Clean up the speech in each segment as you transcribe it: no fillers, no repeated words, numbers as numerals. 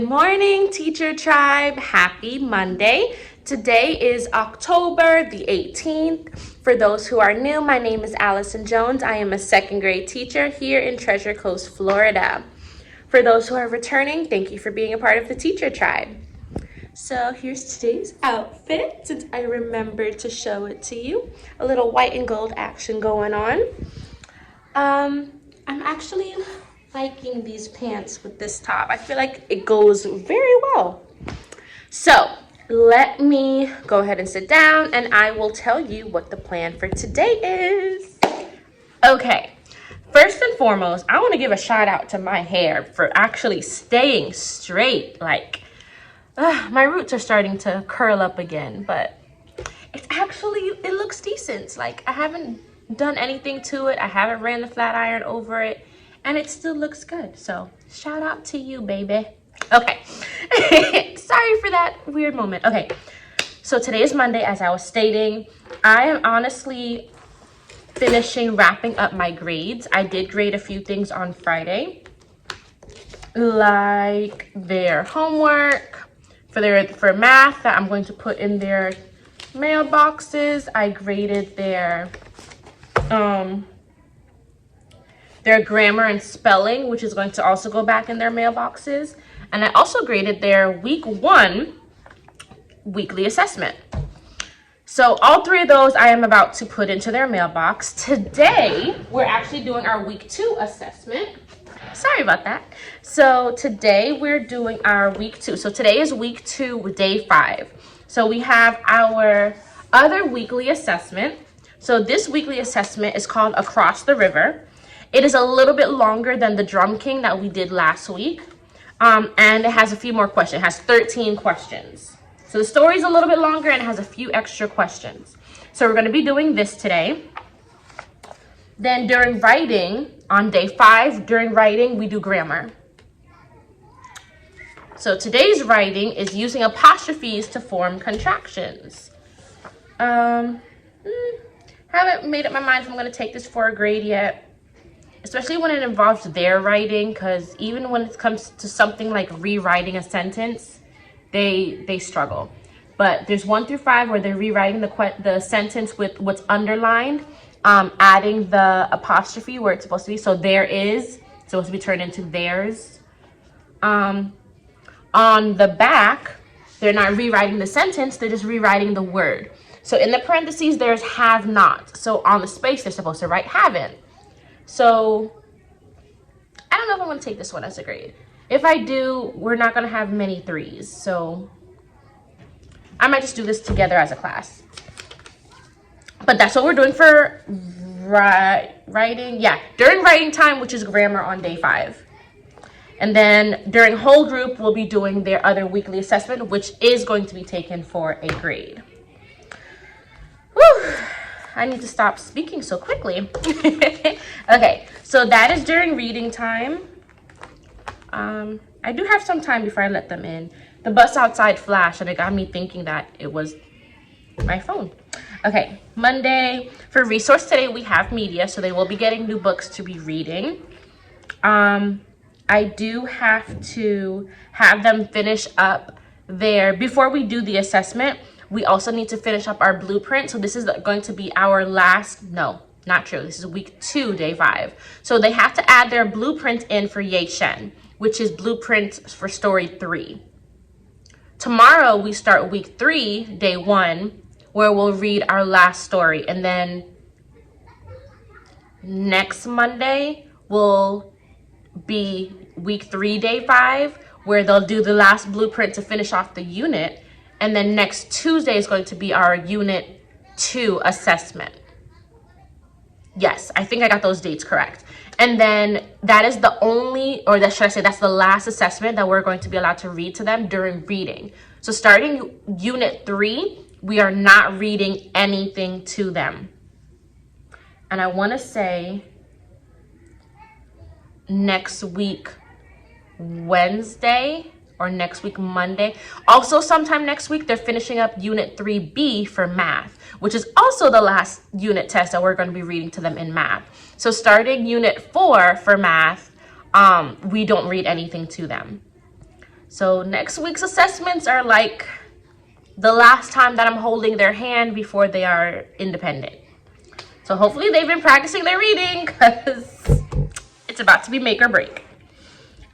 Good morning, Teacher Tribe. Happy Monday. Today is October the 18th. For those who are new, my name is Allison Jones. I am a second grade teacher here in Treasure Coast, Florida. For those who are returning, thank you for being a part of the Teacher Tribe. So here's today's outfit, since I remembered to show it to you. A little white and gold action going on. I'm actually liking these pants with this top. I feel like it goes very well. So let me go ahead and sit down and I will tell you what the plan for today is. Okay, first and foremost, I want to give a shout out to my hair for actually staying straight. Like, my roots are starting to curl up again, but it looks decent. Like, I haven't done anything to it. I haven't ran the flat iron over it. And it still looks good. So shout out to you, baby. Okay. Sorry for that weird moment. Okay. So today is Monday, as I was stating. I am honestly wrapping up my grades. I did grade a few things on Friday, like their homework for math that I'm going to put in their mailboxes. I graded their grammar and spelling, which is going to also go back in their mailboxes. And I also graded their week 1 weekly assessment. So all 3 of those I am about to put into their mailbox. Today, we're actually doing our week 2 assessment. Sorry about that. So today we're doing our week 2. So today is week 2, day 5. So we have our other weekly assessment. So this weekly assessment is called Across the River. It is a little bit longer than the Drum King that we did last week. And it has a few more questions. It has 13 questions. So the story is a little bit longer and it has a few extra questions. So we're going to be doing this today. Then during writing, on day 5, during writing, we do grammar. So today's writing is using apostrophes to form contractions. Haven't made up my mind if I'm going to take this for a grade yet. Especially when it involves their writing, because even when it comes to something like rewriting a sentence, they struggle. But there's 1 through 5 where they're rewriting the sentence with what's underlined, adding the apostrophe where it's supposed to be. So there is supposed to be turned into theirs. On the back, they're not rewriting the sentence, they're just rewriting the word. So in the parentheses, there's have not. So on the space, they're supposed to write haven't. So I don't know if I'm going to take this one as a grade. If I do, we're not going to have many 3s. So I might just do this together as a class. But that's what we're doing for writing. Yeah, during writing time, which is grammar on day 5. And then during whole group, we'll be doing their other weekly assessment, which is going to be taken for a grade. Whew. I need to stop speaking so quickly. Okay, so that is during reading time. I do have some time before I let them in. The bus outside flashed and it got me thinking that it was my phone. Okay, Monday. For resource today, we have media, so they will be getting new books to be reading. I do have to have them finish up before we do the assessment, we also need to finish up our blueprint. So this is going to be our last, no, not true. This is week 2, day 5. So they have to add their blueprint in for Ye Shen, which is blueprint for story 3. Tomorrow we start week 3, day 1, where we'll read our last story. And then next Monday will be week 3, day 5, where they'll do the last blueprint to finish off the unit. And then next Tuesday is going to be our Unit 2 assessment. Yes, I think I got those dates correct. And then that is the only, or that should I say, that's the last assessment that we're going to be allowed to read to them during reading. So starting Unit 3, we are not reading anything to them. And I want to say next week, Wednesday, or next week, Monday. Also, sometime next week, they're finishing up Unit 3B for math, which is also the last unit test that we're going to be reading to them in math. So starting Unit 4 for math, we don't read anything to them. So next week's assessments are like the last time that I'm holding their hand before they are independent. So hopefully they've been practicing their reading because it's about to be make or break.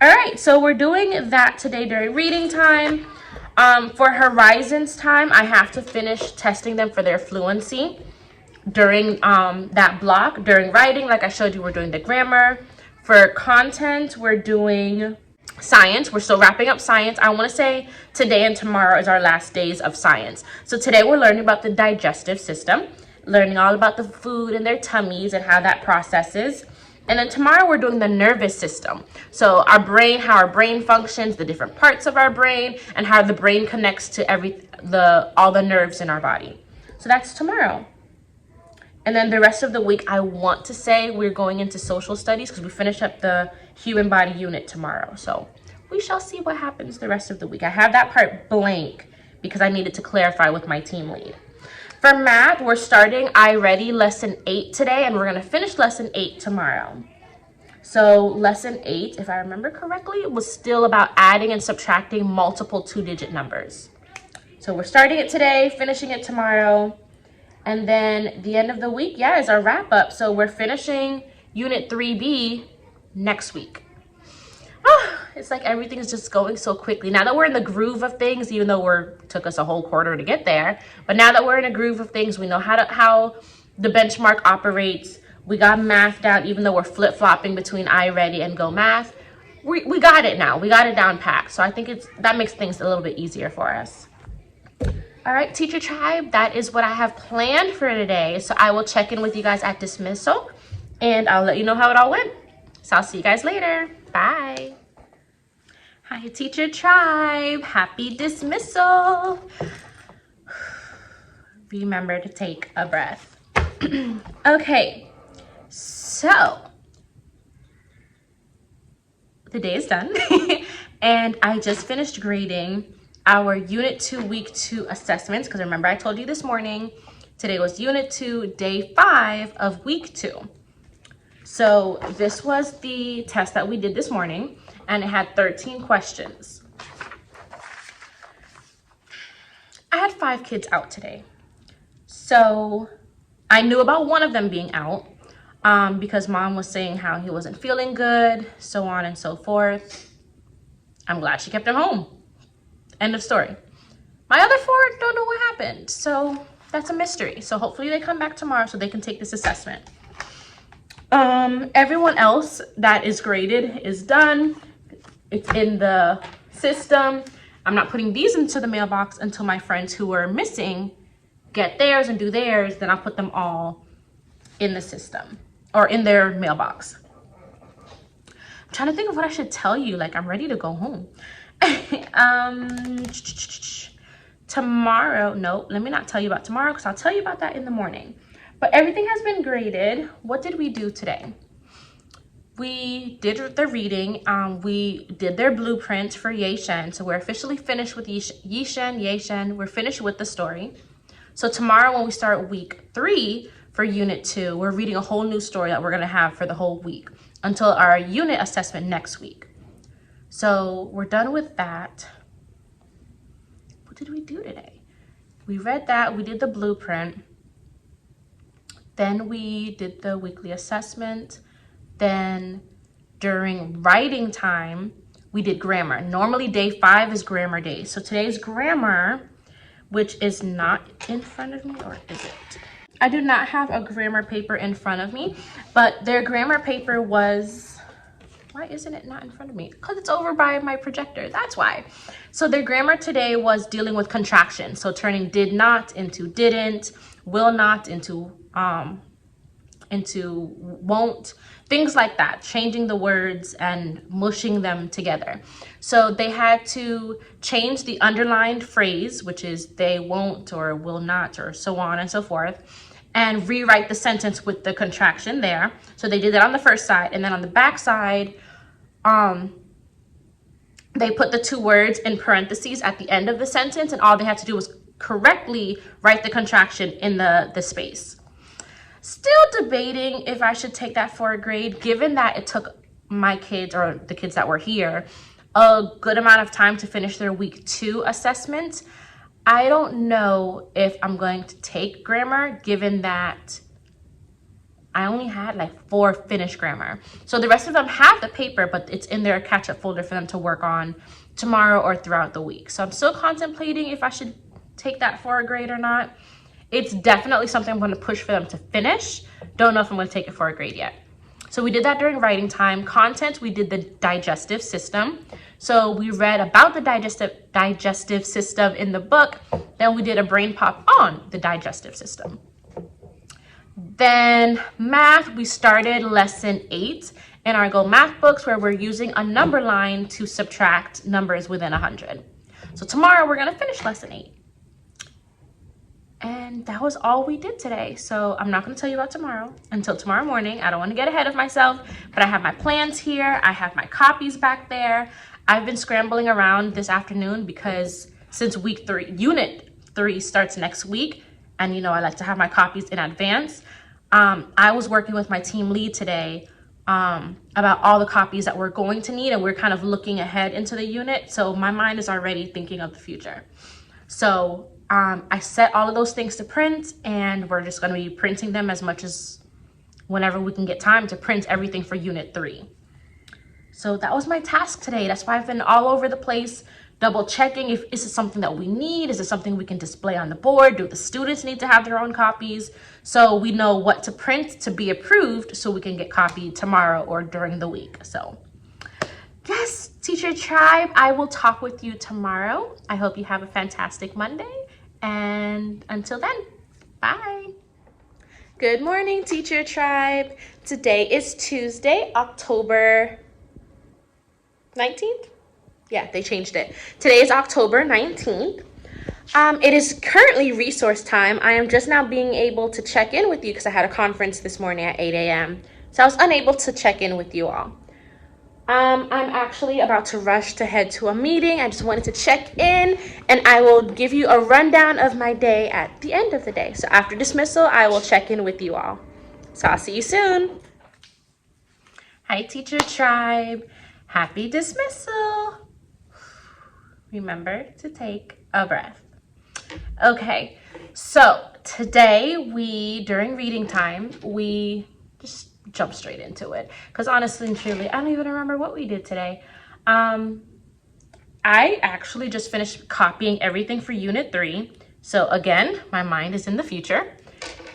All right, so we're doing that today during reading time. For Horizons time, I have to finish testing them for their fluency during that block. During writing, like I showed you, we're doing the grammar. For content, we're doing science. We're still wrapping up science. I want to say today and tomorrow is our last days of science. So today we're learning about the digestive system, learning all about the food in their tummies and how that processes. And then tomorrow we're doing the nervous system. So our brain, how our brain functions, the different parts of our brain, and how the brain connects to all the nerves in our body. So that's tomorrow. And then the rest of the week, I want to say we're going into social studies because we finish up the human body unit tomorrow. So we shall see what happens the rest of the week. I have that part blank because I needed to clarify with my team lead. For math, we're starting I Ready lesson 8 today, and we're going to finish lesson 8 tomorrow. So lesson 8, if I remember correctly, was still about adding and subtracting multiple 2-digit numbers. So we're starting it today, finishing it tomorrow. And then the end of the week, is our wrap up. So we're finishing Unit 3B next week. It's like everything is just going so quickly. Now that we're in the groove of things, even though it took us a whole quarter to get there, but now that we're in a groove of things, we know how the benchmark operates. We got math down, even though we're flip-flopping between I Ready and Go Math. We got it now. We got it down packed. So I think that makes things a little bit easier for us. All right, Teacher Tribe, that is what I have planned for today. So I will check in with you guys at dismissal, and I'll let you know how it all went. So I'll see you guys later. Bye. Hi, Teacher Tribe. Happy dismissal. Remember to take a breath. Okay, so the day is done, and I just finished grading our Unit 2 Week 2 assessments, because remember I told you this morning, today was Unit 2, Day 5 of Week 2. So this was the test that we did this morning, and it had 13 questions. I had 5 kids out today. So I knew about one of them being out because mom was saying how he wasn't feeling good, so on and so forth. I'm glad she kept him home. End of story. My other 4 don't know what happened, so that's a mystery. So hopefully they come back tomorrow so they can take this assessment. Everyone else that is graded is done. It's in the system. I'm not putting these into the mailbox until my friends who are missing get theirs and do theirs. Then I'll put them all in the system or in their mailbox. I'm trying to think of what I should tell you. Like, I'm ready to go home. Tomorrow, no, let me not tell you about tomorrow because I'll tell you about that in the morning. But everything has been graded. What did we do today? We did the reading. We did their blueprint for Yeshen. So we're officially finished with Yeshen. We're finished with the story. So tomorrow when we start week 3 for Unit 2, we're reading a whole new story that we're going to have for the whole week until our unit assessment next week. So we're done with that. What did we do today? We read that. We did the blueprint. Then we did the weekly assessment. Then during writing time, we did grammar. Normally day 5 is grammar day. So today's grammar, which is not in front of me, or is it? I do not have a grammar paper in front of me, but their grammar paper was, why isn't it not in front of me? Because it's over by my projector, that's why. So their grammar today was dealing with contractions. So turning did not into didn't, will not into won't, things like that, changing the words and mushing them together. So they had to change the underlined phrase, which is they won't or will not or so on and so forth, and rewrite the sentence with the contraction there. So they did that on the first side, and then on the back side, they put the 2 words in parentheses at the end of the sentence, and all they had to do was correctly write the contraction in the space. Still debating if I should take that for a grade, given that it took my kids, or the kids that were here, a good amount of time to finish their week 2 assessments. I don't know if I'm going to take grammar, given that I only had like 4 finished grammar. So the rest of them have the paper, but it's in their catch-up folder for them to work on tomorrow or throughout the week. So I'm still contemplating if I should take that for a grade or not. It's definitely something I'm going to push for them to finish. Don't know if I'm going to take it for a grade yet. So we did that during writing time. Content, we did the digestive system. So we read about the digestive system in the book. Then we did a brain pop on the digestive system. Then math, we started lesson 8 in our Go Math books, where we're using a number line to subtract numbers within 100. So tomorrow we're going to finish lesson 8. And that was all we did today. So I'm not going to tell you about tomorrow until tomorrow morning. I don't want to get ahead of myself, but I have my plans here. I have my copies back there. I've been scrambling around this afternoon because since unit 3 starts next week, and you know I like to have my copies in advance, I was working with my team lead today about all the copies that we're going to need, and we're kind of looking ahead into the unit. So my mind is already thinking of the future. So I set all of those things to print, and we're just going to be printing them as much as whenever we can get time to print everything for unit 3. So that was my task today. That's why I've been all over the place, double checking if is it something that we need? Is it something we can display on the board? Do the students need to have their own copies? So we know what to print to be approved so we can get copied tomorrow or during the week. So yes, Teacher Tribe, I will talk with you tomorrow. I hope you have a fantastic Monday. And until then, bye. Good morning, Teacher Tribe. Today is Tuesday, October 19th. Yeah, they changed it. Today is October 19th. It is currently resource time. I am just now being able to check in with you because I had a conference this morning at 8 a.m. So I was unable to check in with you all. I'm actually about to rush to head to a meeting. I just wanted to check in, and I will give you a rundown of my day at the end of the day. So after dismissal, I will check in with you all. So I'll see you soon. Hi, Teacher Tribe. Happy dismissal. Remember to take a breath. Okay, so today during reading time, we just jump straight into it, because honestly and truly I don't even remember what we did today. I actually just finished copying everything for unit 3, so again my mind is in the future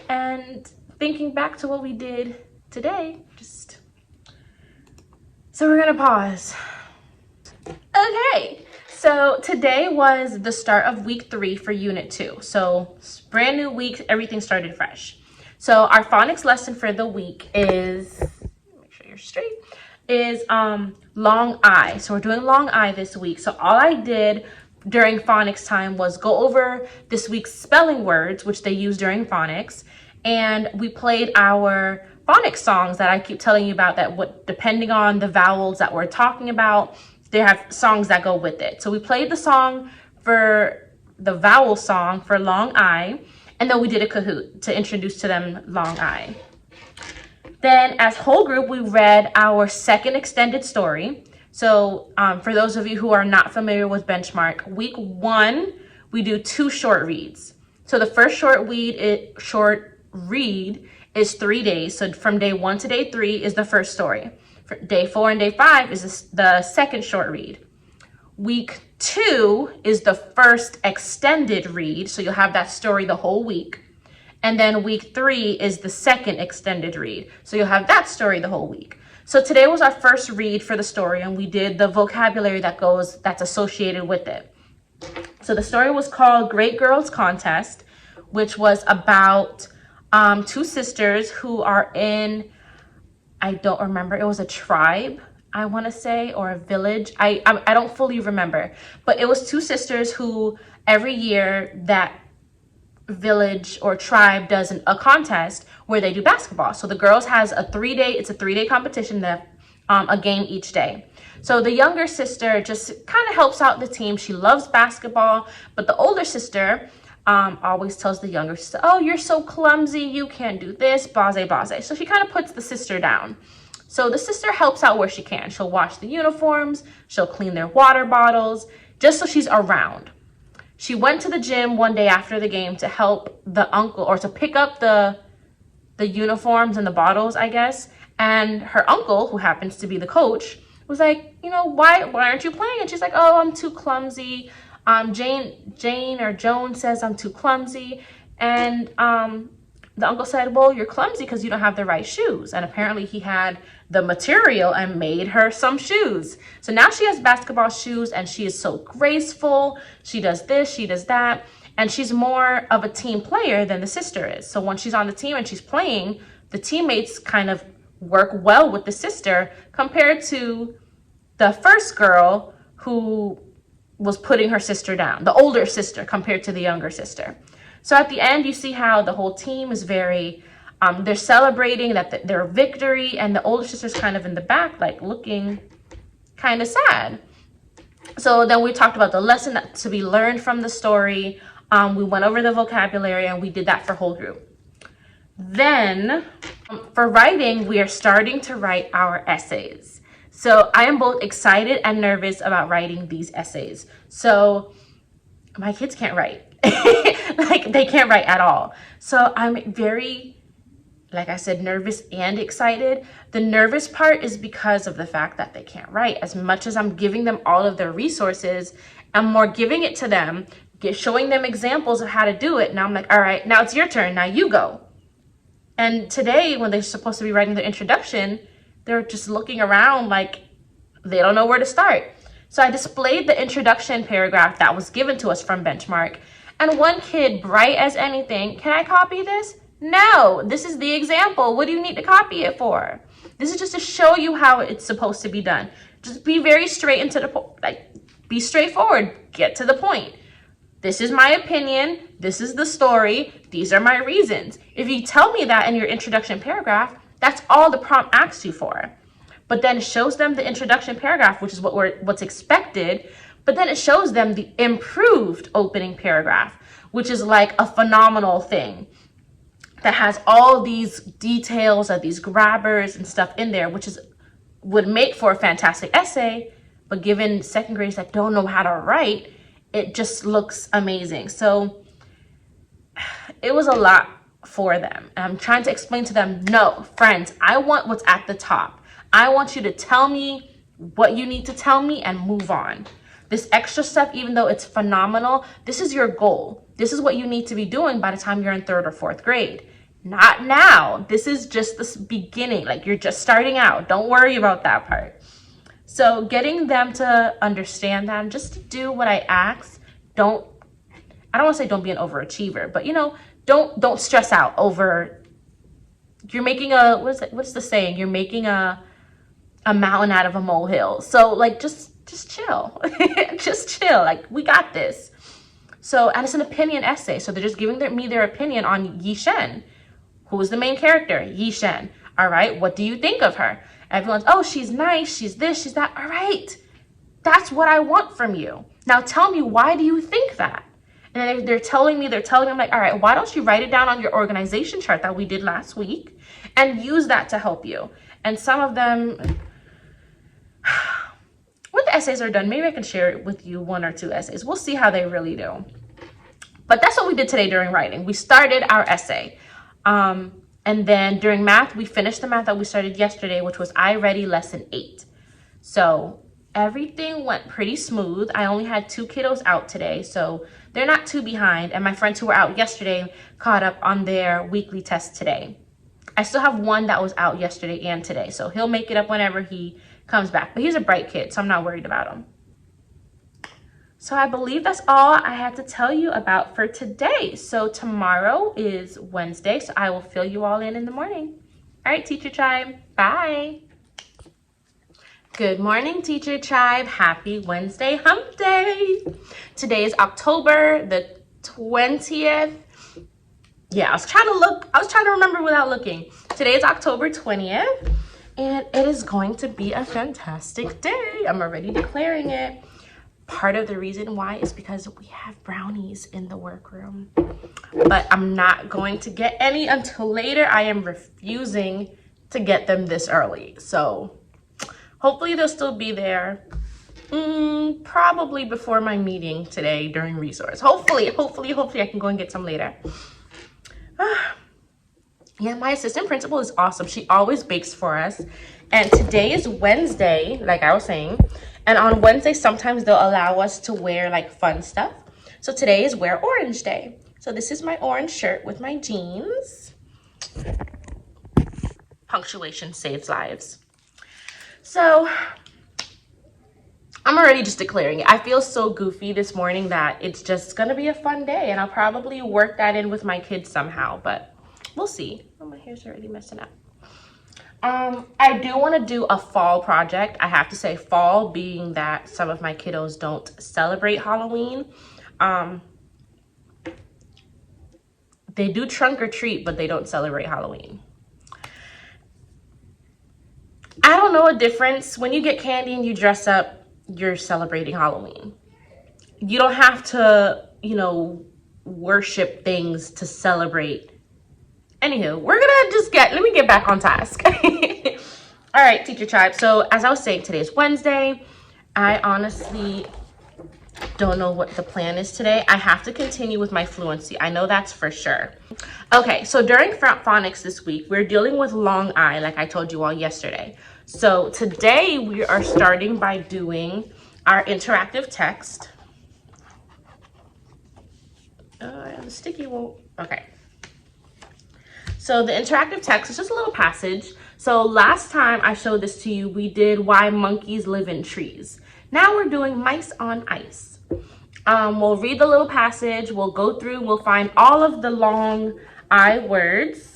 and thinking back to what we did today. So we're gonna pause. Okay, so today was the start of week 3 for unit 2, so brand new week, everything started fresh. So our phonics lesson for the week is, make sure you're straight, is long I. So we're doing long I this week. So all I did during phonics time was go over this week's spelling words, which they use during phonics. And we played our phonics songs that I keep telling you about, that depending on the vowels that we're talking about, they have songs that go with it. So we played the song for the vowel song for long I. And then we did a Kahoot to introduce to them long I. Then as whole group, we read our second extended story. So for those of you who are not familiar with Benchmark, week 1, we do 2 short reads. So the first short read is 3 days. So from day 1 to day 3 is the first story. For day 4 and day 5 is the second short read. Week 2 is the first extended read, so you'll have that story the whole week. And then week 3 is the second extended read, so you'll have that story the whole week. So today was our first read for the story, and we did the vocabulary that's associated with it. So the story was called Great Girls Contest, which was about 2 sisters who are in, I don't remember, it was a tribe, I want to say, or a village. I don't fully remember, but it was 2 sisters who every year that village or tribe does a contest where they do basketball. So the girls has a 3-day competition, that a game each day. So the younger sister just kind of helps out the team. She loves basketball, but the older sister always tells the younger sister, oh, you're so clumsy, you can't do this, blase blase. So she kind of puts the sister down. So the sister helps out where she can. She'll wash the uniforms, she'll clean their water bottles, just so she's around. She went to the gym one day after the game to help the uncle, or to pick up the uniforms and the bottles, I guess. And her uncle, who happens to be the coach, was like, you know, why aren't you playing? And she's like, oh, I'm too clumsy. Jane or Joan says I'm too clumsy. And the uncle said, well, you're clumsy because you don't have the right shoes. And apparently he had the material and made her some shoes. So now she has basketball shoes and she is so graceful. She does this, she does that. And she's more of a team player than the sister is. So when she's on the team and she's playing, the teammates kind of work well with the sister compared to the first girl who was putting her sister down, the older sister compared to the younger sister. So at the end, you see how the whole team is very, they're celebrating that their victory, and the older sister's kind of in the back, like looking kind of sad. So then we talked about the lesson to be learned from the story. We went over the vocabulary and we did that for whole group. Then for writing, we are starting to write our essays. So I am both excited and nervous about writing these essays. So my kids can't write. Like, they can't write at all. So I'm very, like I said, nervous and excited. The nervous part is because of the fact that they can't write. As much as I'm giving them all of their resources, I'm more giving it to them, showing them examples of how to do it. Now I'm like, all right, now it's your turn. Now you go. And today, when they're supposed to be writing their introduction, they're just looking around like they don't know where to start. So I displayed the introduction paragraph that was given to us from Benchmark. And one kid, bright as anything, can I copy this? No, this is the example. What do you need to copy it for? This is just to show you how it's supposed to be done. Just be very straight into the point, like be straightforward, get to the point. This is my opinion. This is the story. These are my reasons. If you tell me that in your introduction paragraph, that's all the prompt asks you for. But then it shows them the introduction paragraph, which is what's expected. But then it shows them the improved opening paragraph, which is like a phenomenal thing that has all these details of these grabbers and stuff in there, which would make for a fantastic essay. But given second graders that don't know how to write, it just looks amazing. So it was a lot for them. And I'm trying to explain to them, no, friends, I want what's at the top. I want you to tell me what you need to tell me and move on. This extra stuff, even though it's phenomenal, this is your goal. This is what you need to be doing by the time you're in 3rd or 4th grade. Not now. This is just the beginning. Like, you're just starting out. Don't worry about that part. So getting them to understand that and just to do what I ask. I don't want to say don't be an overachiever, but don't stress out over, you're making what's the saying? You're making a mountain out of a molehill. So like, just chill. Just chill. Like, we got this. So, and it's an opinion essay. So they're just giving me their opinion on Yi Shen. Who is the main character? Yi Shen. All right. What do you think of her? Everyone's, oh, she's nice. She's this, she's that. All right. That's what I want from you. Now tell me, why do you think that? And they're telling me, I'm like, all right, why don't you write it down on your organization chart that we did last week and use that to help you? And some of them, when the essays are done, maybe I can share with you 1 or 2 essays. We'll see how they really do. But that's what we did today during writing. We started our essay. And then during math, we finished the math that we started yesterday, which was I Ready Lesson 8. So everything went pretty smooth. I only had 2 kiddos out today, so they're not too behind. And my friends who were out yesterday caught up on their weekly test today. I still have one that was out yesterday and today, so he'll make it up whenever he comes back. But he's a bright kid, so I'm not worried about him. So I believe that's all I had to tell you about for today. So tomorrow is Wednesday, so I will fill you all in the morning. All right, Teacher Tribe, bye. Good morning, Teacher Tribe. Happy Wednesday hump day. Today is October the 20th. Yeah, I was trying to remember without looking. Today is October 20th, and it is going to be a fantastic day. I'm already declaring it. Part of the reason why is because we have brownies in the workroom, but I'm not going to get any until later. I am refusing to get them this early. So hopefully they'll still be there. Probably before my meeting today during resource. Hopefully I can go and get some later. Yeah, my assistant principal is awesome. She always bakes for us. And today is Wednesday, like I was saying. And on Wednesday, sometimes they'll allow us to wear like fun stuff. So today is Wear Orange Day. So this is my orange shirt with my jeans. Punctuation saves lives. So I'm already just declaring it. I feel so goofy this morning that it's just gonna be a fun day, and I'll probably work that in with my kids somehow, but we'll see. Oh, my hair's already messing up. I do want to do a fall project. I have to say fall, being that some of my kiddos don't celebrate Halloween. They do trunk or treat, but they don't celebrate Halloween. I don't know a difference. When you get candy and you dress up, you're celebrating Halloween. You don't have to, you know, worship things to celebrate. Anywho, we're gonna just let me get back on task. All right, teacher tribe. So as I was saying, today is Wednesday. I honestly don't know what the plan is today. I have to continue with my fluency. I know that's for sure. Okay, so during phonics this week, we're dealing with long I, like I told you all yesterday. So today we are starting by doing our interactive text. The sticky won't, okay. So the interactive text is just a little passage. So last time I showed this to you, we did why monkeys live in trees. Now we're doing mice on ice. We'll read the little passage, we'll go through, we'll find all of the long I words.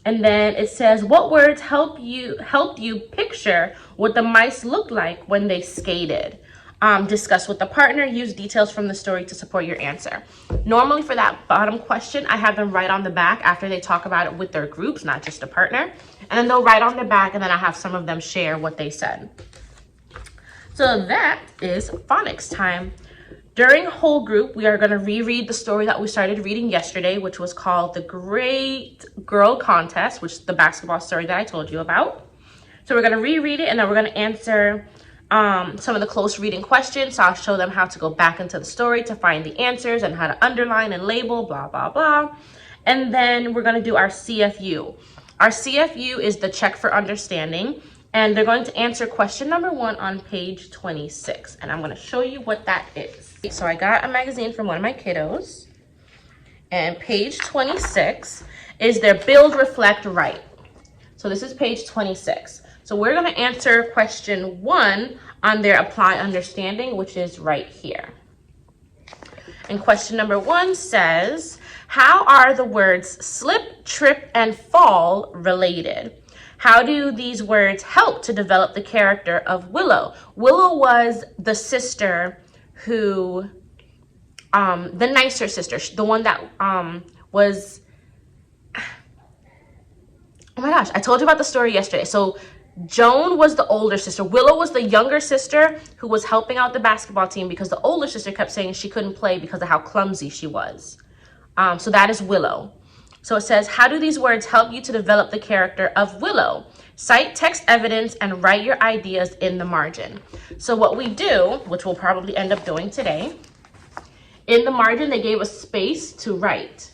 And then it says, what words helped you picture what the mice looked like when they skated? Discuss with the partner, use details from the story to support your answer. Normally for that bottom question, I have them write on the back after they talk about it with their groups, not just a partner. And then they'll write on the back, and then I have some of them share what they said. So that is phonics time. During whole group, we are going to reread the story that we started reading yesterday, which was called The Great Girl Contest, which is the basketball story that I told you about. So we're going to reread it, and then we're going to answer some of the close reading questions. So I'll show them how to go back into the story to find the answers and how to underline and label, blah, blah, blah. And then we're going to do our CFU. Our CFU is the check for understanding. And they're going to answer question number 1 on page 26. And I'm going to show you what that is. So I got a magazine from one of my kiddos. And page 26 is their build, reflect, write. So this is page 26. So we're going to answer question 1 on their apply understanding, which is right here. And question number 1 says, how are the words slip, trip, and fall related? How do these words help to develop the character of Willow? Willow was the sister who, the nicer sister, the one that was, oh my gosh, I told you about the story yesterday. So Joan was the older sister. Willow was the younger sister who was helping out the basketball team because the older sister kept saying she couldn't play because of how clumsy she was. So that is Willow. So it says, how do these words help you to develop the character of Willow? Cite text evidence and write your ideas in the margin. So what we do, which we'll probably end up doing today, in the margin, they gave us space to write.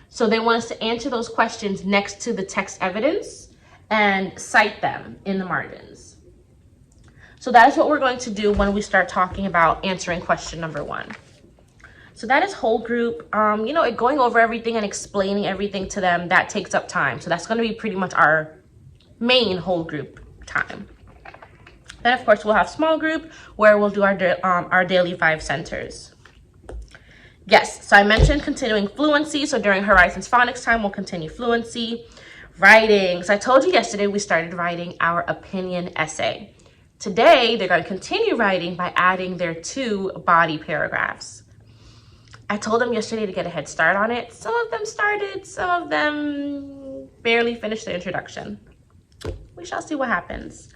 So they want us to answer those questions next to the text evidence and cite them in the margins. So that is what we're going to do when we start talking about answering question number 1. So that is whole group. You know, going over everything and explaining everything to them, that takes up time. So that's going to be pretty much our main whole group time. Then, of course, we'll have small group where we'll do our daily 5 centers. Yes, so I mentioned continuing fluency. So during Horizons Phonics time, we'll continue fluency. Writing. So I told you yesterday we started writing our opinion essay. Today, they're going to continue writing by adding their 2 body paragraphs. I told them yesterday to get a head start on it. Some of them started, some of them barely finished the introduction. We shall see what happens.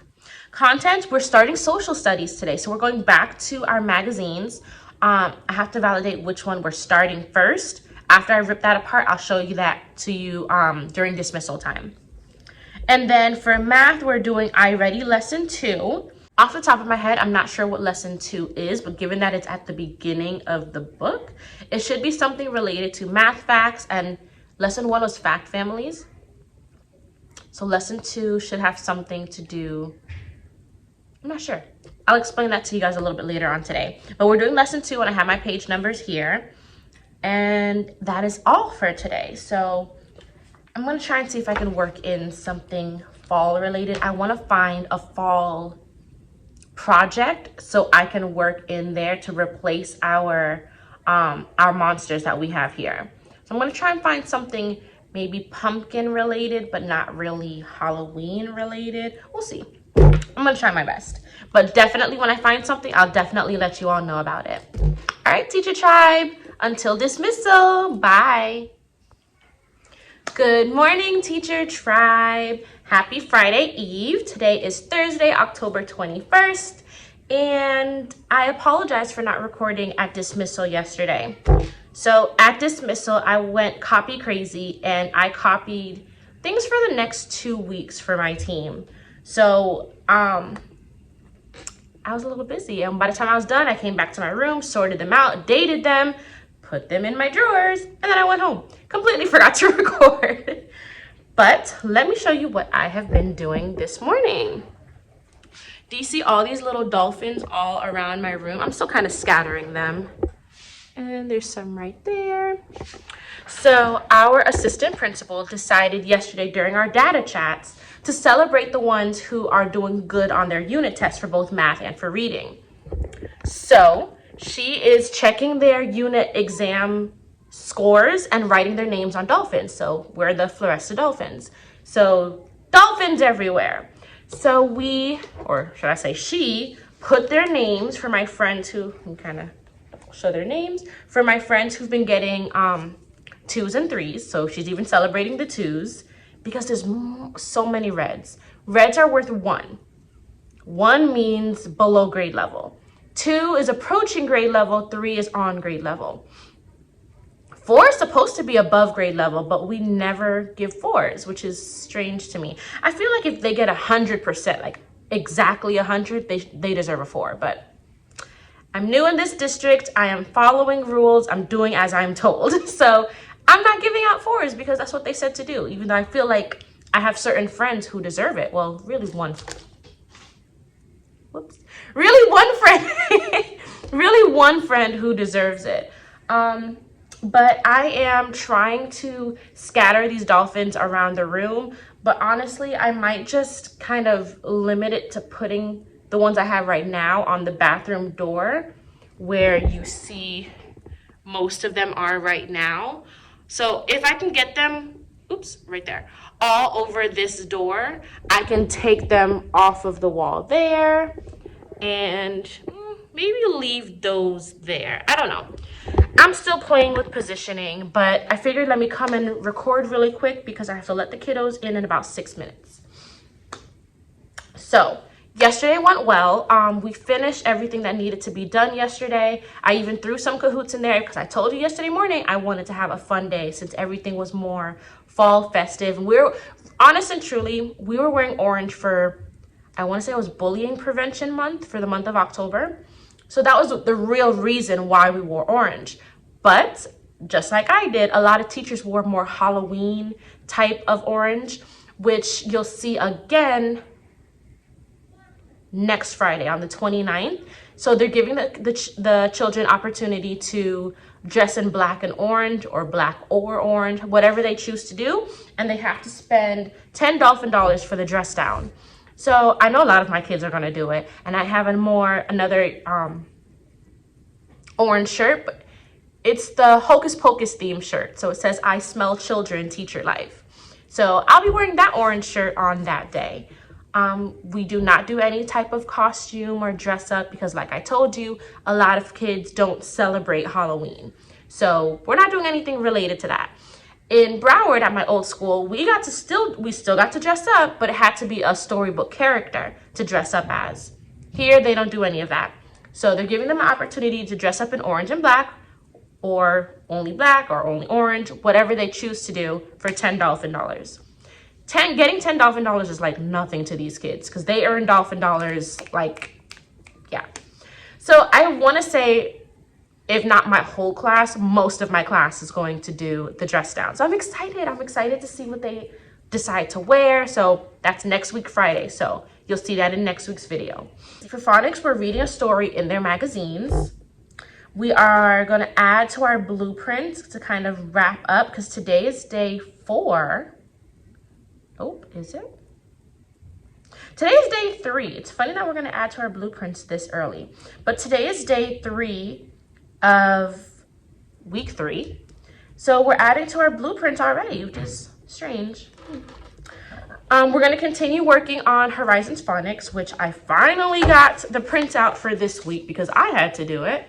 Content, we're starting social studies today. So we're going back to our magazines. I have to validate which one we're starting first. After I rip that apart, I'll show you that to you during dismissal time. And then for math, we're doing I Ready Lesson 2. Off the top of my head, I'm not sure what Lesson 2 is, but given that it's at the beginning of the book, it should be something related to math facts, and Lesson 1 was fact families. So Lesson 2 should have something to do, I'm not sure. I'll explain that to you guys a little bit later on today. But we're doing Lesson 2, and I have my page numbers here. And that is all for today. So I'm going to try and see if I can work in something fall related. I want to find a fall project so I can work in there to replace our monsters that we have here. So I'm going to try and find something maybe pumpkin related, but not really Halloween related. We'll see. I'm going to try my best. But definitely when I find something, I'll definitely let you all know about it. All right, Teacher Tribe. Until dismissal. Bye. Good morning, Teacher Tribe. Happy Friday Eve. Today is Thursday, October 21st. And I apologize for not recording at dismissal yesterday. So at dismissal, I went copy crazy and I copied things for the next 2 weeks for my team. So I was a little busy. And by the time I was done, I came back to my room, sorted them out, dated them, put them in my drawers, and then I went home. Completely forgot to record. But let me show you what I have been doing this morning. Do you see all these little dolphins all around my room? I'm still kind of scattering them. And there's some right there. So our assistant principal decided yesterday during our data chats to celebrate the ones who are doing good on their unit tests for both math and for reading. So she is checking their unit exam scores and writing their names on dolphins. So we're the fluorescent dolphins. So dolphins everywhere. So we, or should I say she, put their names for my friends who can kind of show their names, for my friends who've been getting 2s and 3s. So she's even celebrating the 2s because there's so many reds. Reds are worth 1. 1 means below grade level. 2 is approaching grade level, 3 is on grade level. 4 is supposed to be above grade level, but we never give 4s, which is strange to me. I feel like if they get 100%, like exactly 100, they deserve a 4, but I'm new in this district. I am following rules. I'm doing as I'm told. So I'm not giving out 4s because that's what they said to do, even though I feel like I have certain friends who deserve it. Well, really one. Whoops. Really one friend. Really one friend who deserves it. But I am trying to scatter these dolphins around the room. But honestly, I might just kind of limit it to putting the ones I have right now on the bathroom door where you see most of them are right now. So if I can get them, oops, right there, all over this door, I can take them off of the wall there and maybe leave those there. I don't know. I'm still playing with positioning, but I figured let me come and record really quick because I have to let the kiddos in about 6 minutes. So yesterday went well. We finished everything that needed to be done yesterday. I even threw some Kahoots in there because I told you yesterday morning I wanted to have a fun day since everything was more fall festive. And we're honest and truly, we were wearing orange for, I want to say it was bullying prevention month for the month of October. So that was the real reason why we wore orange. But just like I did, a lot of teachers wore more Halloween type of orange, which you'll see again next Friday on the 29th. So they're giving the children opportunity to dress in black and orange or black or orange, whatever they choose to do. And they have to spend $10 dolphin dollars for the dress down. So I know a lot of my kids are going to do it. And I have another orange shirt. But it's the Hocus Pocus theme shirt. So it says, I smell children, teacher life. So I'll be wearing that orange shirt on that day. We do not do any type of costume or dress up because like I told you, a lot of kids don't celebrate Halloween. So we're not doing anything related to that. In Broward at my old school, we still got to dress up, but it had to be a storybook character to dress up as. Here, they don't do any of that. So they're giving them an opportunity to dress up in orange and black, or only orange, whatever they choose to do for $10 dolphin dollars. getting $10 dolphin dollars is like nothing to these kids because they earn dolphin dollars, like, yeah. So I want to say, if not my whole class, most of my class is going to do the dress down. So I'm excited to see what they decide to wear. So that's next week Friday, so you'll see that in next week's video. For phonics, we're reading a story in their magazines. We are going to add to our blueprint to kind of wrap up, because today is day 4. Oh, is it? Today is day 3. It's funny that we're going to add to our blueprints this early, but today is day 3 of week 3. So we're adding to our blueprints already, which is strange. We're going to continue working on Horizons Phonics, which I finally got the printout for this week because I had to do it.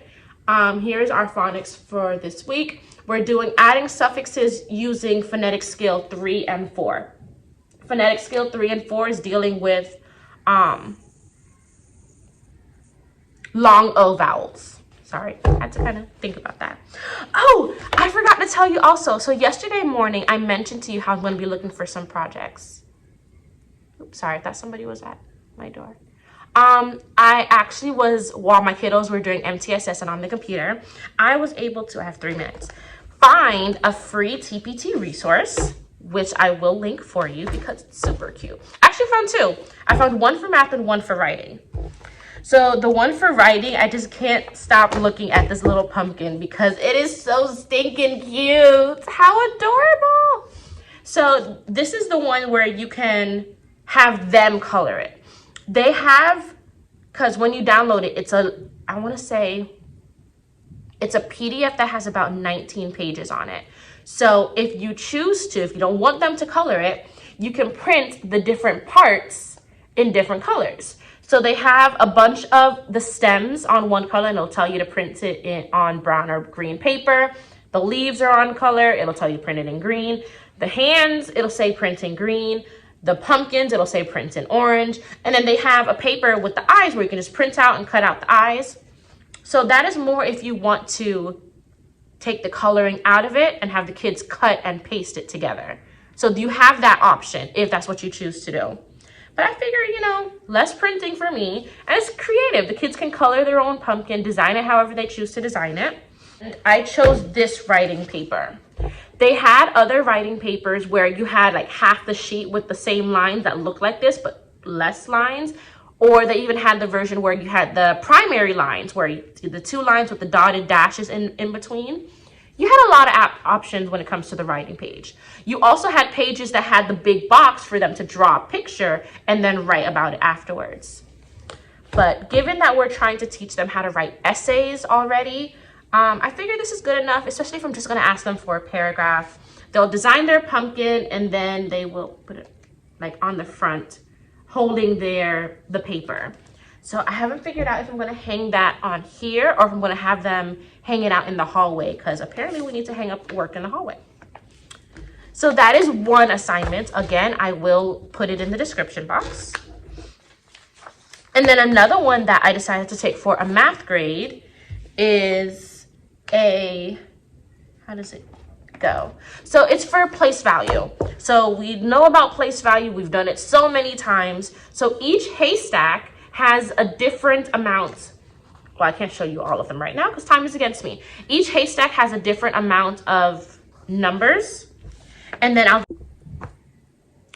Here's our phonics for this week. We're doing adding suffixes using phonetic scale 3 and 4. Phonetic scale 3 and 4 is dealing with long O vowels. Sorry, I had to kind of think about that. Oh, I forgot to tell you also. So yesterday morning, I mentioned to you how I'm going to be looking for some projects. Oops, sorry, I thought somebody was at my door. I actually was, while my kiddos were doing MTSS and on the computer, I was able to, I have 3 minutes, find a free TPT resource, which I will link for you because it's super cute. I actually found 2. I found one for math and one for writing. So the one for writing, I just can't stop looking at this little pumpkin because it is so stinking cute. How adorable. So this is the one where you can have them color it. They have, because when you download it, it's a, I want to say, it's a PDF that has about 19 pages on it. So if you choose to, if you don't want them to color it, you can print the different parts in different colors. So they have a bunch of the stems on one color, and it'll tell you to print it on brown or green paper. The leaves are on color, it'll tell you to print it in green. The hands, it'll say print in green. The pumpkins, it'll say print in orange. And then they have a paper with the eyes where you can just print out and cut out the eyes. So that is more if you want to take the coloring out of it and have the kids cut and paste it together. So you have that option if that's what you choose to do. But I figure, you know, less printing for me, and it's creative. The kids can color their own pumpkin, design it however they choose to design it. I chose this writing paper. They had other writing papers where you had like half the sheet with the same lines that looked like this, but less lines. Or they even had the version where you had the primary lines, where you see the 2 lines with the dotted dashes in between. You had a lot of options when it comes to the writing page. You also had pages that had the big box for them to draw a picture and then write about it afterwards. But given that we're trying to teach them how to write essays already, I figure this is good enough, especially if I'm just going to ask them for a paragraph. They'll design their pumpkin and then they will put it like on the front, holding the paper. So I haven't figured out if I'm going to hang that on here or if I'm going to have them hang it out in the hallway, because apparently we need to hang up work in the hallway. So that is one assignment. Again, I will put it in the description box. And then another one that I decided to take for a math grade is a, how does it go? So it's for place value. So we know about place value. We've done it so many times. So each haystack has a different amount. Well, I can't show you all of them right now because time is against me. Each haystack has a different amount of numbers. And then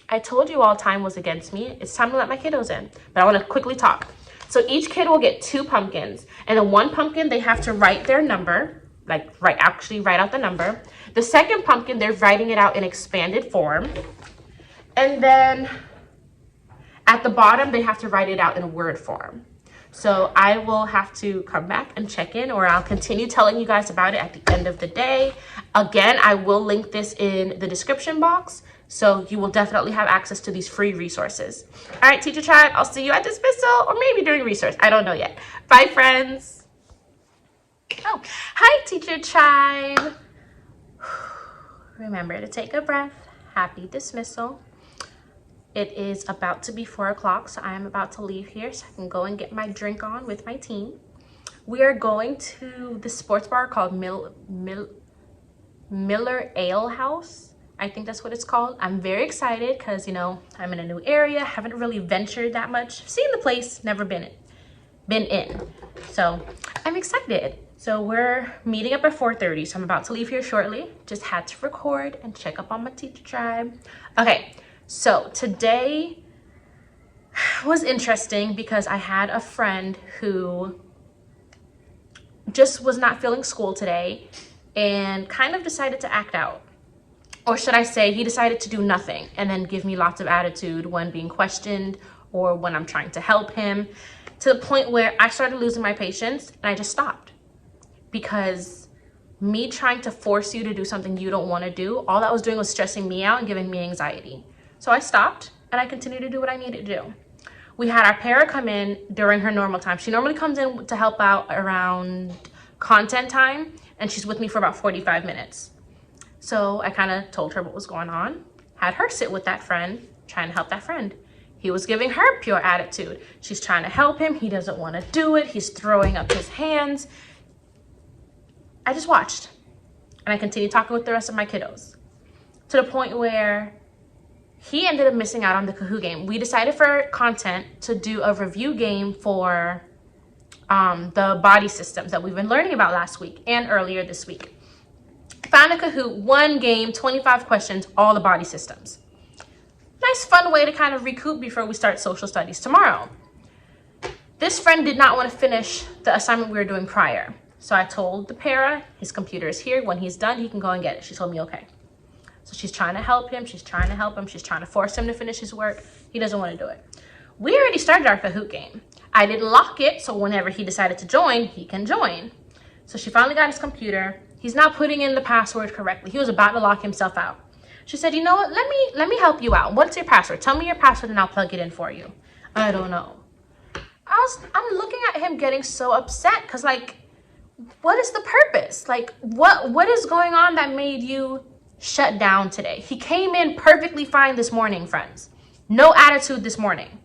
I told you all time was against me. It's time to let my kiddos in. But I want to quickly talk. So each kid will get 2 pumpkins. And then one pumpkin, they have to write their number. Like actually write out the number. The second pumpkin, they're writing it out in expanded form. And then at the bottom, they have to write it out in word form. So I will have to come back and check in, or I'll continue telling you guys about it at the end of the day. Again, I will link this in the description box, so you will definitely have access to these free resources. All right, Teacher Tribe, I'll see you at dismissal or maybe during resource. I don't know yet. Bye, friends. Oh, hi, Teacher Tribe. Remember to take a breath. Happy dismissal. It is about to be 4 o'clock, so I am about to leave here so I can go and get my drink on with my team. We are going to the sports bar called Miller Ale House. I think that's what it's called. I'm very excited because, you know, I'm in a new area, haven't really ventured that much. Seen the place, never been in. So I'm excited. So we're meeting up at 4:30. So I'm about to leave here shortly. Just had to record and check up on my teacher tribe. Okay, so today was interesting because I had a friend who just was not feeling school today and kind of decided to act out. Or should I say, he decided to do nothing and then give me lots of attitude when being questioned or when I'm trying to help him, to the point where I started losing my patience and I just stopped. Because me trying to force you to do something you don't want to do, all that was doing was stressing me out and giving me anxiety. So I stopped and I continued to do what I needed to do. We had our para come in during her normal time. She normally comes in to help out around content time, and she's with me for about 45 minutes. So I kind of told her what was going on, had her sit with that friend, trying to help that friend. He was giving her pure attitude. She's trying to help him. He doesn't want to do it. He's throwing up his hands. I just watched, and I continued talking with the rest of my kiddos, to the point where he ended up missing out on the Kahoot game. We decided for content to do a review game for the body systems that we've been learning about last week and earlier this week. Found a Kahoot, one game, 25 questions, all the body systems. Nice fun way to kind of recoup before we start social studies tomorrow. This friend did not want to finish the assignment we were doing prior. So I told the para, his computer is here. When he's done, he can go and get it. She told me, okay. So she's trying to help him. She's trying to force him to finish his work. He doesn't want to do it. We already started our Kahoot game. I didn't lock it, so whenever he decided to join, he can join. So she finally got his computer. He's not putting in the password correctly. He was about to lock himself out. She said, you know what, let me help you out. What's your password? Tell me your password and I'll plug it in for you. I don't know. I'm looking at him getting so upset because, like, what is the purpose? Like, what is going on that made you shut down today? He came in perfectly fine this morning, friends. No attitude this morning.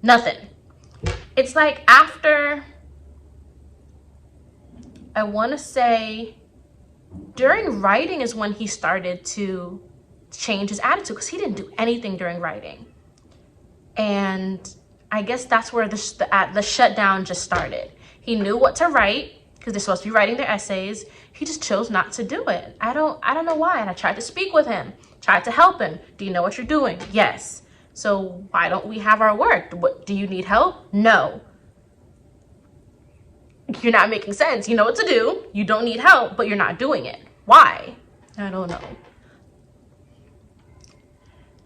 Nothing. It's like after, I want to say, during writing is when he started to change his attitude, because he didn't do anything during writing. And I guess that's where the shutdown just started. He knew what to write because they're supposed to be writing their essays. He just chose not to do it. I don't know why. And I tried to speak with him, tried to help him. Do you know what you're doing? Yes. So why don't we have our work? What, do you need help? No. You're not making sense. You know what to do. You don't need help, but you're not doing it. Why? I don't know.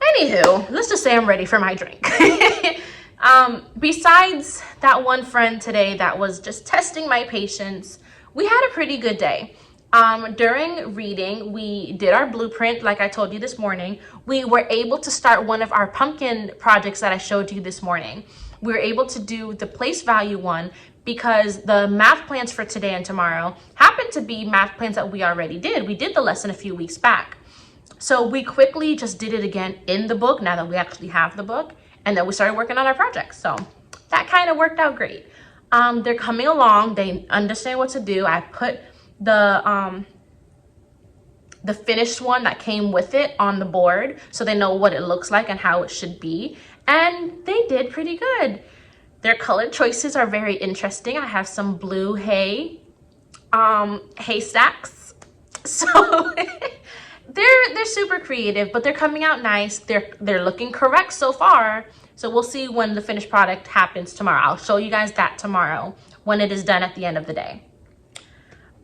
Anywho, let's just say I'm ready for my drink. Besides that one friend today that was just testing my patience, we had a pretty good day. During reading, we did our blueprint, like I told you this morning. We were able to start one of our pumpkin projects that I showed you this morning. We were able to do the place value one because the math plans for today and tomorrow happen to be math plans that we already did. We did the lesson a few weeks back. So we quickly just did it again in the book now that we actually have the book. And then we started working on our projects. So that kind of worked out great. They're coming along. They understand what to do. I put the finished one that came with it on the board so they know what it looks like and how it should be. And they did pretty good. Their color choices are very interesting. I have some blue haystacks. So they're super creative, but they're coming out nice. They're looking correct so far. So we'll see when the finished product happens tomorrow. I'll show you guys that tomorrow when it is done at the end of the day.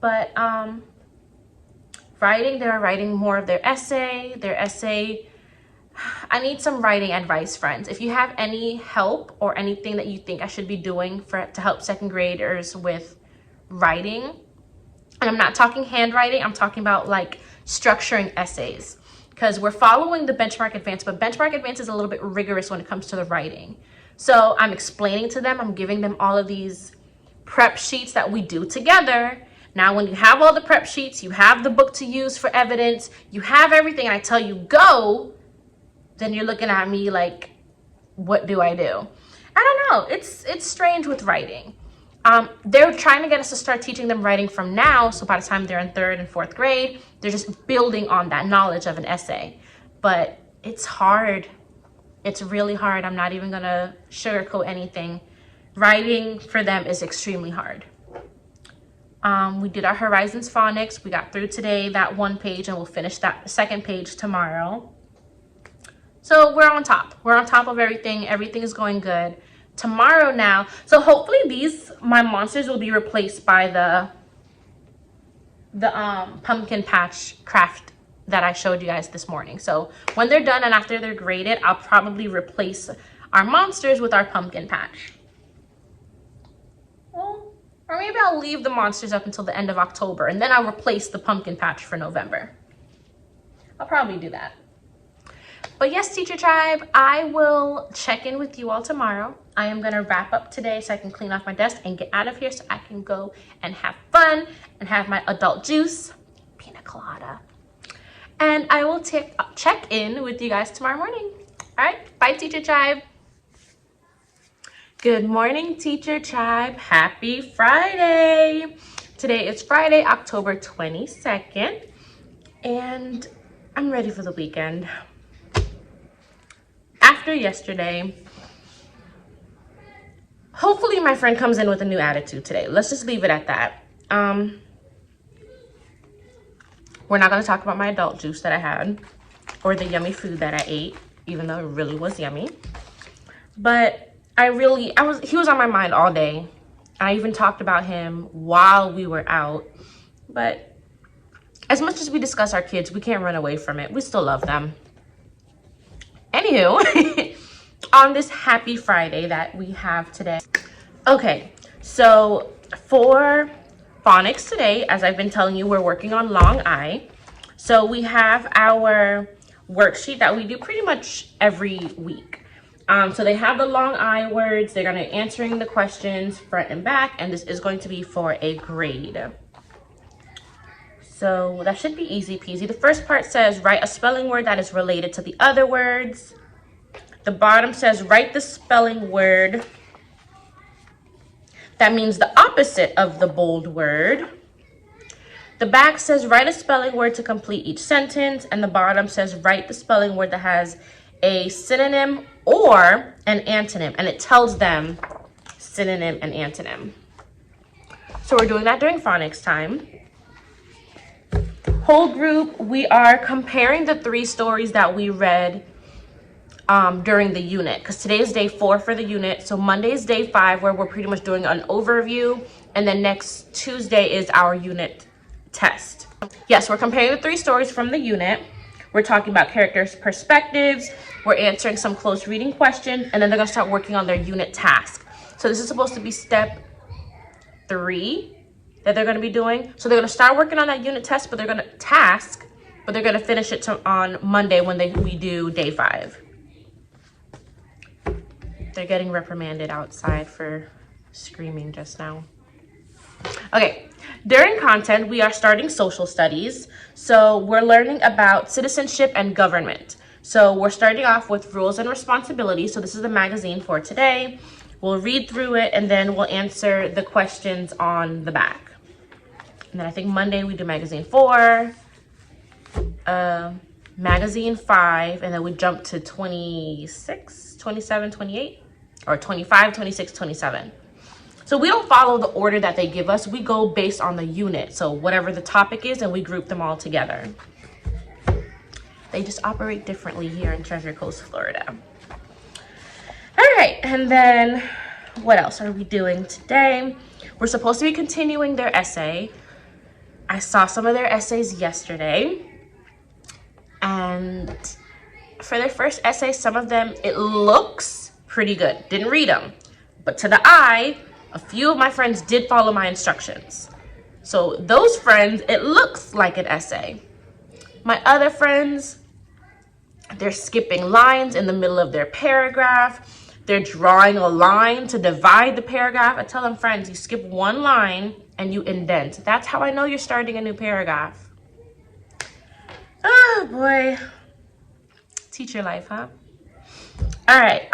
But writing, they're writing more of their essay. I need some writing advice, friends. If you have any help or anything that you think I should be doing to help second graders with writing, and I'm not talking handwriting, I'm talking about like structuring essays, because we're following the Benchmark Advance, but Benchmark Advance is a little bit rigorous when it comes to the writing. So I'm explaining to them, I'm giving them all of these prep sheets that we do together. Now, when you have all the prep sheets, you have the book to use for evidence, you have everything, and I tell you go, then you're looking at me like, what do I do? I don't know. It's strange with writing. They're trying to get us to start teaching them writing from now. So by the time they're in 3rd and 4th grade, they're just building on that knowledge of an essay. But it's hard. It's really hard. I'm not even gonna sugarcoat anything. Writing for them is extremely hard. We did our Horizons Phonics. We got through today that 1 page, and we'll finish that 2nd page tomorrow. So we're on top. We're on top of everything. Everything is going good. Tomorrow now, so hopefully my monsters will be replaced by the pumpkin patch craft that I showed you guys this morning. So when they're done and after they're graded, I'll probably replace our monsters with our pumpkin patch. Well, or maybe I'll leave the monsters up until the end of October, and then I'll replace the pumpkin patch for November. I'll probably do that. But yes, Teacher Tribe, I will check in with you all tomorrow. I am going to wrap up today so I can clean off my desk and get out of here so I can go and have fun and have my adult juice, pina colada. And I will check in with you guys tomorrow morning. All right, bye, Teacher Tribe. Good morning, Teacher Tribe. Happy Friday. Today is Friday, October 22nd, and I'm ready for the weekend. After yesterday, hopefully my friend comes in with a new attitude today. Let's just leave it at that. We're not going to talk about my adult juice that I had or the yummy food that I ate, even though it really was yummy. But he was on my mind all day. I even talked about him while we were out. But as much as we discuss our kids, we can't run away from it. We still love them. Anywho, on this happy Friday that we have today. Okay, so for phonics today, as I've been telling you, we're working on long I. So we have our worksheet that we do pretty much every week. So they have the long I words. They're going to be answering the questions front and back, and this is going to be for a grade. So that should be easy peasy. The first part says write a spelling word that is related to the other words. The bottom says write the spelling word that means the opposite of the bold word. The back says write a spelling word to complete each sentence, and the bottom says write the spelling word that has a synonym or an antonym, and it tells them synonym and antonym. So we're doing that during phonics time. Whole group, we are comparing the 3 stories that we read during the unit, because today is day 4 for the unit. So Monday is day 5, where we're pretty much doing an overview, and then next Tuesday is our unit test. Yes, we're comparing the 3 stories from the unit. We're talking about characters' perspectives. We're answering some close reading questions, and then they're going to start working on their unit task. So this is supposed to be step 3 that they're going to be doing. So they're going to start working on that unit test, but they're going to finish it on Monday when we do day 5. They're getting reprimanded outside for screaming just now. Okay, during content, we are starting social studies. So we're learning about citizenship and government. So we're starting off with rules and responsibilities. So this is the magazine for today. We'll read through it, and then we'll answer the questions on the back. And then I think Monday we do magazine 4, magazine 5, and then we jump to 26, 27, 28, or 25, 26, 27. So we don't follow the order that they give us. We go based on the unit. So whatever the topic is, and we group them all together. They just operate differently here in Treasure Coast, Florida. All right, and then what else are we doing today? We're supposed to be continuing their essay. I saw some of their essays yesterday, and for their first essay, some of them, it looks pretty good. Didn't read them, but to the eye, a few of my friends did follow my instructions. So those friends, it looks like an essay. My other friends, they're skipping lines in the middle of their paragraph. They're drawing a line to divide the paragraph. I tell them, friends, you skip one line and you indent. That's how I know you're starting a new paragraph. Oh boy. Teacher life, huh? All right.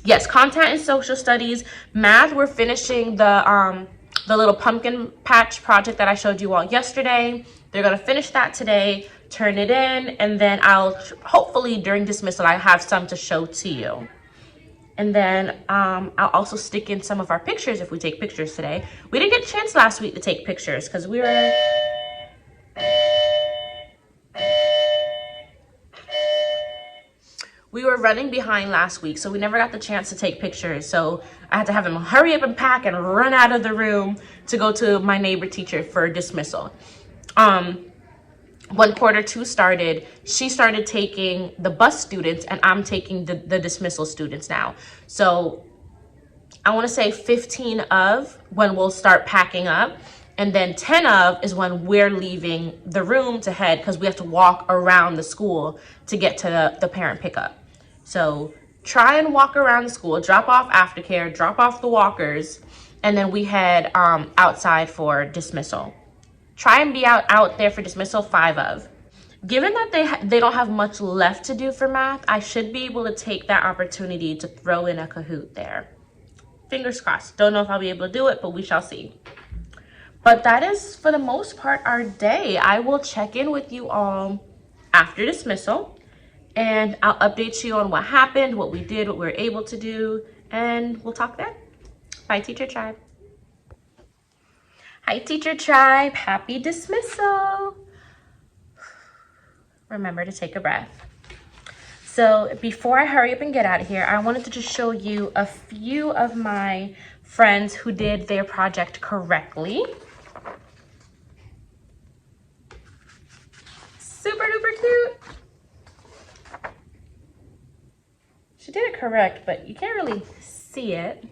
Yes, content and social studies. Math, we're finishing the little pumpkin patch project that I showed you all yesterday. They're gonna finish that today, turn it in, and then I'll hopefully during dismissal I have some to show to you. And then I'll also stick in some of our pictures if we take pictures today. We didn't get a chance last week to take pictures because we were running behind last week, so we never got the chance to take pictures. So I had to have him hurry up and pack and run out of the room to go to my neighbor teacher for dismissal. When quarter 2 started, she started taking the bus students and I'm taking the dismissal students now. So I want to say 15 of when we'll start packing up, and then 10 of is when we're leaving the room to head, because we have to walk around the school to get to the parent pickup. So try and walk around the school, drop off aftercare, drop off the walkers, and then we head outside for dismissal. Try and be out there for dismissal 5 of. Given that they don't have much left to do for math, I should be able to take that opportunity to throw in a Kahoot there. Fingers crossed. Don't know if I'll be able to do it, but we shall see. But that is, for the most part, our day. I will check in with you all after dismissal, and I'll update you on what happened, what we did, what we were able to do, and we'll talk then. Bye, Teacher Tribe. Hi, Teacher Tribe. Happy dismissal. Remember to take a breath. So before I hurry up and get out of here, I wanted to just show you a few of my friends who did their project correctly. Super duper cute. She did it correct, but you can't really see it.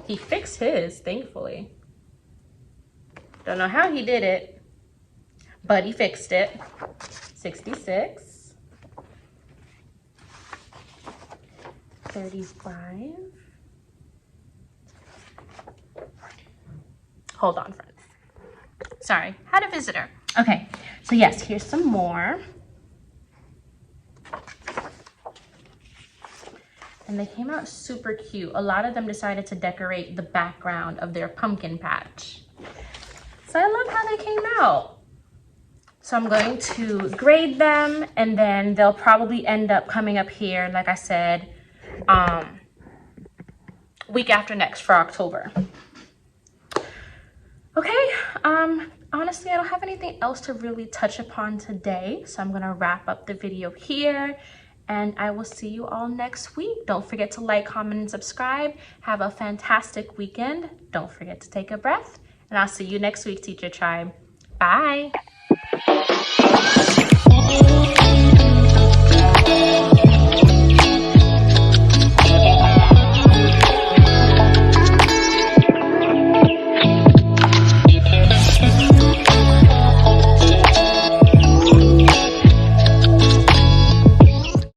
He fixed his, thankfully. Don't know how he did it, but he fixed it. 66. 35. Hold on, friends. Sorry, had a visitor. Okay, so yes, here's some more. And they came out super cute. A lot of them decided to decorate the background of their pumpkin patch. So I love how they came out. So I'm going to grade them, and then they'll probably end up coming up here, like I said, week after next for October. Okay, honestly, I don't have anything else to really touch upon today. So I'm gonna wrap up the video here, and I will see you all next week. Don't forget to like, comment, and subscribe. Have a fantastic weekend. Don't forget to take a breath. And I'll see you next week, Teacher Tribe. Bye.